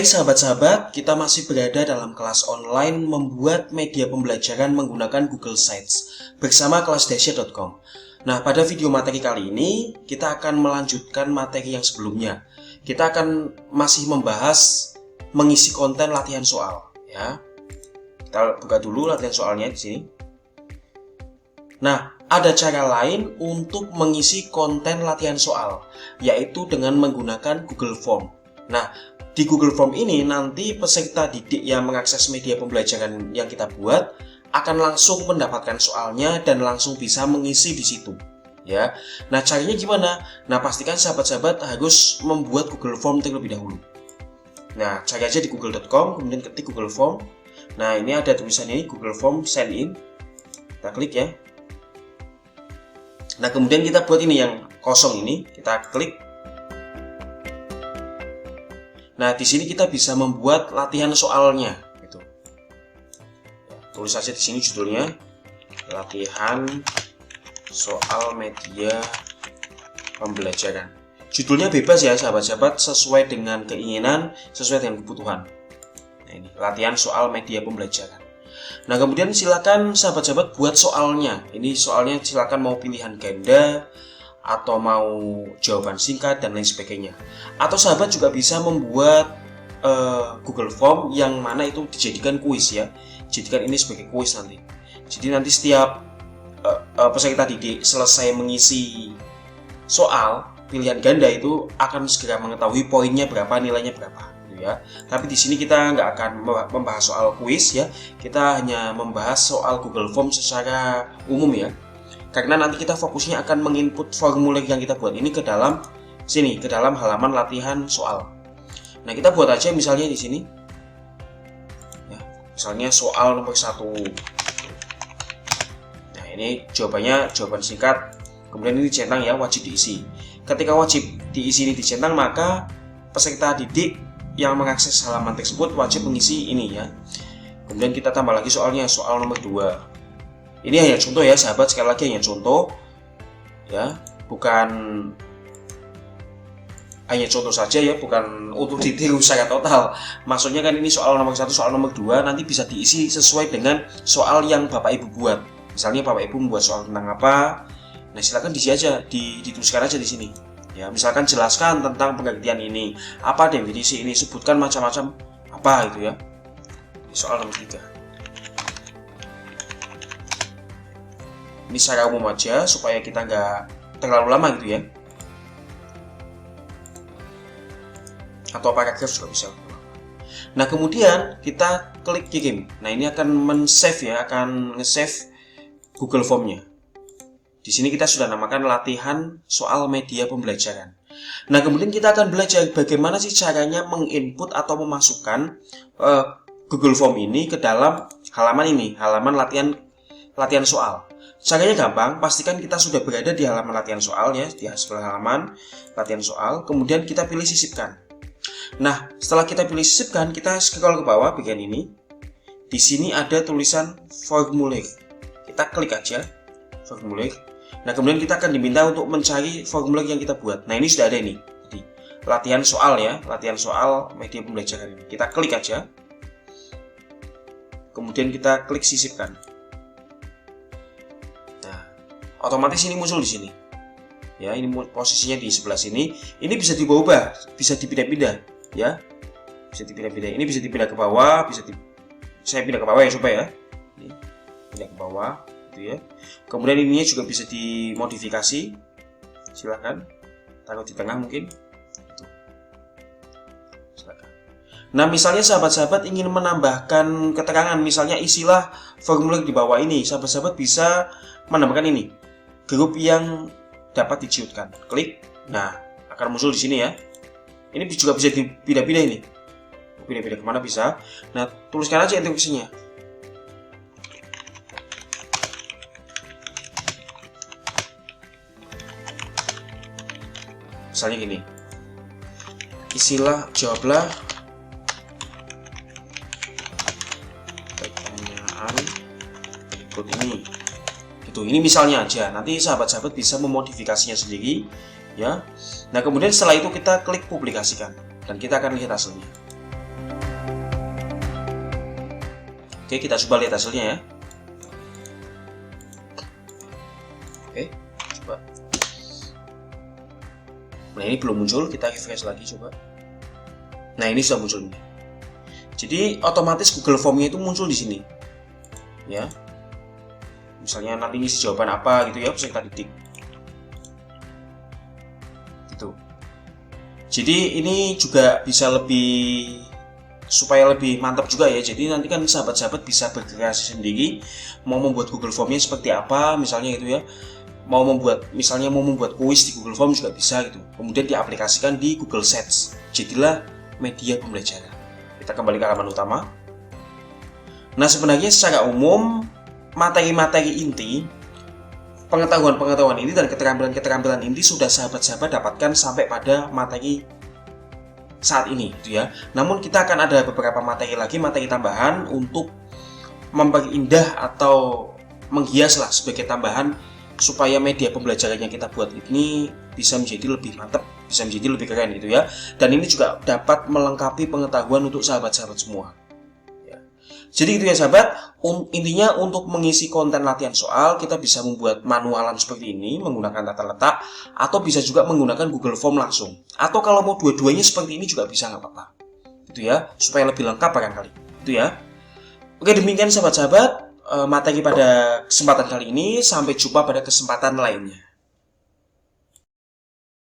Baik sahabat-sahabat, kita masih berada dalam kelas online membuat media pembelajaran menggunakan Google Sites bersama kelasdahsyat.com. Nah, pada video materi kali ini kita akan melanjutkan materi yang sebelumnya. Kita akan masih membahas mengisi konten latihan soal, ya. Kita buka dulu latihan soalnya di sini. Nah, ada cara lain untuk mengisi konten latihan soal, yaitu dengan menggunakan Google Form. Nah, di Google Form ini nanti peserta didik yang mengakses media pembelajaran yang kita buat akan langsung mendapatkan soalnya dan langsung bisa mengisi di situ, ya. Nah, caranya gimana? Nah, pastikan sahabat-sahabat harus membuat Google Form terlebih dahulu. Nah, cari aja di google.com, kemudian ketik Google Form. Nah, ini ada tulisan ini Google Form sign in. Kita klik ya. Nah, kemudian kita buat ini yang kosong ini, kita klik. Nah, di sini kita bisa membuat latihan soalnya, gitu. Tulis saja di sini judulnya, latihan soal media pembelajaran. Judulnya bebas ya, sahabat-sahabat, sesuai dengan keinginan, sesuai dengan kebutuhan. Nah, ini latihan soal media pembelajaran. Nah, kemudian silakan sahabat-sahabat buat soalnya. Ini soalnya silakan mau pilihan ganda atau mau jawaban singkat dan lain sebagainya. Atau sahabat juga bisa membuat Google Form yang mana itu dijadikan kuis ya. Jadikan ini sebagai kuis nanti. Jadi nanti setiap peserta didik selesai mengisi soal pilihan ganda itu akan segera mengetahui poinnya berapa, nilainya berapa, gitu ya. Tapi di sini kita nggak akan membahas soal kuis ya. Kita hanya membahas soal Google Form secara umum ya. Karena nanti kita fokusnya akan menginput formulir yang kita buat ini ke dalam sini, ke dalam halaman latihan soal. Nah, kita buat aja misalnya di sini. Ya, misalnya soal nomor 1. Nah, ini jawabannya jawaban singkat. Kemudian ini dicentang ya, wajib diisi. Ketika wajib diisi ini dicentang, maka peserta didik yang mengakses halaman tersebut wajib mengisi ini ya. Kemudian kita tambah lagi soalnya, soal nomor 2. Ini hanya contoh ya sahabat, sekali lagi hanya contoh ya, bukan hanya contoh saja ya, bukan untuk ditiru secara total. Maksudnya kan ini soal nomor 1, soal nomor 2 nanti bisa diisi sesuai dengan soal yang Bapak Ibu buat. Misalnya Bapak Ibu membuat soal tentang apa, nah silakan diisi aja, dituliskan aja di sini. Ya, misalkan jelaskan tentang pengertian ini, apa definisi ini, sebutkan macam-macam apa gitu ya. Soal nomor 3. Ini secara umum aja supaya kita nggak terlalu lama gitu ya. Atau paragraf juga bisa. Nah, kemudian kita klik kirim. Nah, ini akan men-save ya, akan nge-save Google Form-nya. Di sini kita sudah namakan latihan soal media pembelajaran. Nah, kemudian kita akan belajar bagaimana sih caranya menginput atau memasukkan Google Form ini ke dalam halaman ini, halaman latihan soal. Caranya gampang, pastikan kita sudah berada di halaman latihan soal ya, di sebelah halaman latihan soal, kemudian kita pilih sisipkan. Nah, setelah kita pilih sisipkan, kita scroll ke bawah bagian ini. Di sini ada tulisan formulir. Kita klik aja formulir. Nah, kemudian kita akan diminta untuk mencari formulir yang kita buat. Nah, ini sudah ada ini. Jadi, latihan soal ya, latihan soal media pembelajaran ini. Kita klik aja. Kemudian kita klik sisipkan. Otomatis ini muncul di sini. Ya, ini posisinya di sebelah sini. Ini bisa diubah, bisa dipindah-pindah, ya. Bisa dipindah-pindah. Ini bisa dipindah ke bawah, saya pindah ke bawah ya supaya. Ini pindah ke bawah, gitu ya. Kemudian ininya juga bisa dimodifikasi. Silakan. Taruh di tengah mungkin. Gitu. Silakan. Nah, misalnya sahabat-sahabat ingin menambahkan keterangan, misalnya isilah formulir di bawah ini. Sahabat-sahabat bisa menambahkan ini. Grup yang dapat diciutkan. Klik. Nah, akan muncul di sini ya. Ini juga bisa dipindah-pindah ini. Pindah-pindah kemana bisa. Nah, tuliskan aja instruksinya. Misalnya gini. Jawablah pertanyaan berikut ini. Ini misalnya aja, nanti sahabat-sahabat bisa memodifikasinya sendiri ya. Nah, kemudian setelah itu kita klik publikasikan dan kita akan lihat hasilnya. Oke, kita coba lihat hasilnya ya. Oke, coba. Nah, ini belum muncul, kita refresh lagi coba. Nah, ini sudah muncul nih. Jadi otomatis Google Form-nya itu muncul di sini. Ya. Misalnya nanti ngisi jawaban apa gitu ya, bisa kita ketik. Gitu. Jadi ini juga bisa lebih, supaya lebih mantap juga ya. Jadi nanti kan sahabat-sahabat bisa berkreasi sendiri, mau membuat Google Form-nya seperti apa misalnya gitu ya. Mau membuat kuis di Google Form juga bisa gitu. Kemudian diaplikasikan di Google Sheets. Jadilah media pembelajaran. Kita kembali ke halaman utama. Nah, sebenarnya secara umum materi-materi inti, pengetahuan-pengetahuan ini dan keterampilan-keterampilan inti sudah sahabat-sahabat dapatkan sampai pada materi saat ini gitu ya. Namun kita akan ada beberapa materi lagi, materi tambahan untuk memperindah atau menghiaslah sebagai tambahan supaya media pembelajaran yang kita buat ini bisa menjadi lebih mantap, bisa menjadi lebih keren gitu ya. Dan ini juga dapat melengkapi pengetahuan untuk sahabat-sahabat semua. Jadi itu ya sahabat, intinya untuk mengisi konten latihan soal kita bisa membuat manualan seperti ini menggunakan tata letak, atau bisa juga menggunakan Google Form langsung. Atau kalau mau dua-duanya seperti ini juga bisa, nggak apa-apa. Gitu ya, supaya lebih lengkap barangkali. Itu ya. Oke, demikian sahabat-sahabat materi pada kesempatan kali ini. Sampai jumpa pada kesempatan lainnya.